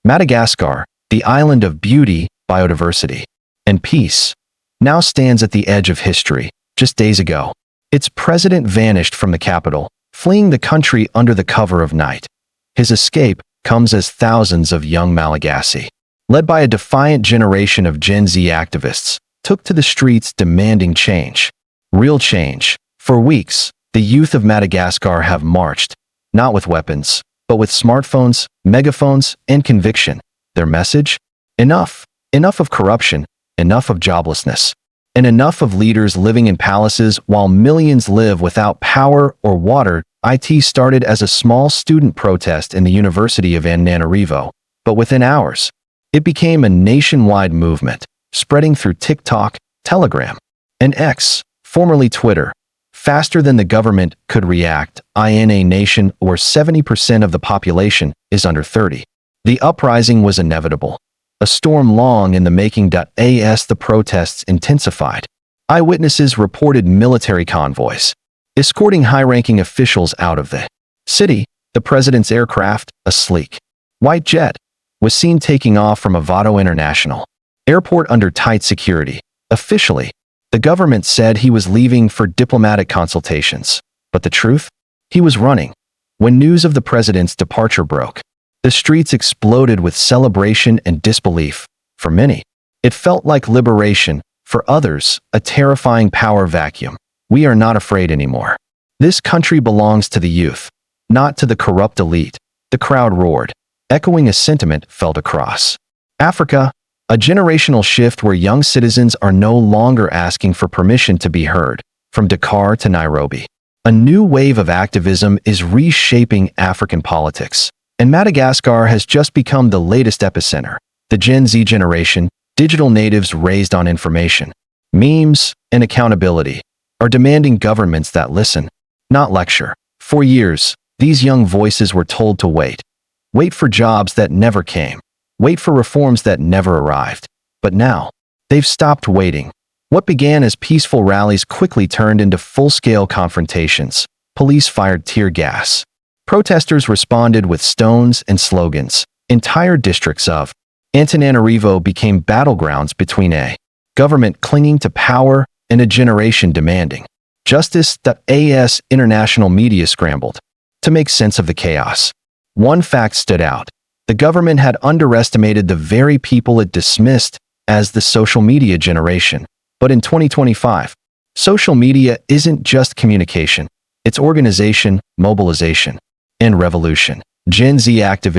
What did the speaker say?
Madagascar, the island of beauty, biodiversity, and peace, now stands at the edge of history. Just days ago, its president vanished from the capital, fleeing the country under the cover of night. His escape comes as thousands of young Malagasy, led by a defiant generation of Gen Z activists, took to the streets demanding change. Real change. For weeks, the youth of Madagascar have marched, not with weapons, but with smartphones, megaphones, and conviction. Their message? Enough. Enough of corruption, enough of joblessness, and enough of leaders living in palaces while millions live without power or water. It started as a small student protest in the University of Antananarivo, but within hours, it became a nationwide movement, spreading through TikTok, Telegram, and X, formerly Twitter, faster than the government could react. In a nation where 70% of the population is under 30. The uprising was inevitable, a storm long in the making. As the protests intensified, eyewitnesses reported military convoys escorting high-ranking officials out of the city. The president's aircraft, a sleek, white jet, was seen taking off from Avado International Airport under tight security. Officially, the government said he was leaving for diplomatic consultations, but the truth? He was running. When news of the president's departure broke, the streets exploded with celebration and disbelief. For many, it felt like liberation. For others, a terrifying power vacuum. We are not afraid anymore. This country belongs to the youth, not to the corrupt elite. The crowd roared, echoing a sentiment felt across Africa, a generational shift where young citizens are no longer asking for permission to be heard. From Dakar to Nairobi, a new wave of activism is reshaping African politics, and Madagascar has just become the latest epicenter. The Gen Z generation, digital natives raised on information, memes, and accountability, are demanding governments that listen, not lecture. For years, these young voices were told to wait. Wait for jobs that never came. Wait for reforms that never arrived. But now, they've stopped waiting. What began as peaceful rallies quickly turned into full-scale confrontations. Police fired tear gas. Protesters responded with stones and slogans. Entire districts of Antananarivo became battlegrounds between a government clinging to power and a generation demanding justice. As international media scrambled to make sense of the chaos, one fact stood out. The government had underestimated the very people it dismissed as the social media generation. But in 2025, social media isn't just communication. It's organization, mobilization, and revolution. Gen Z activists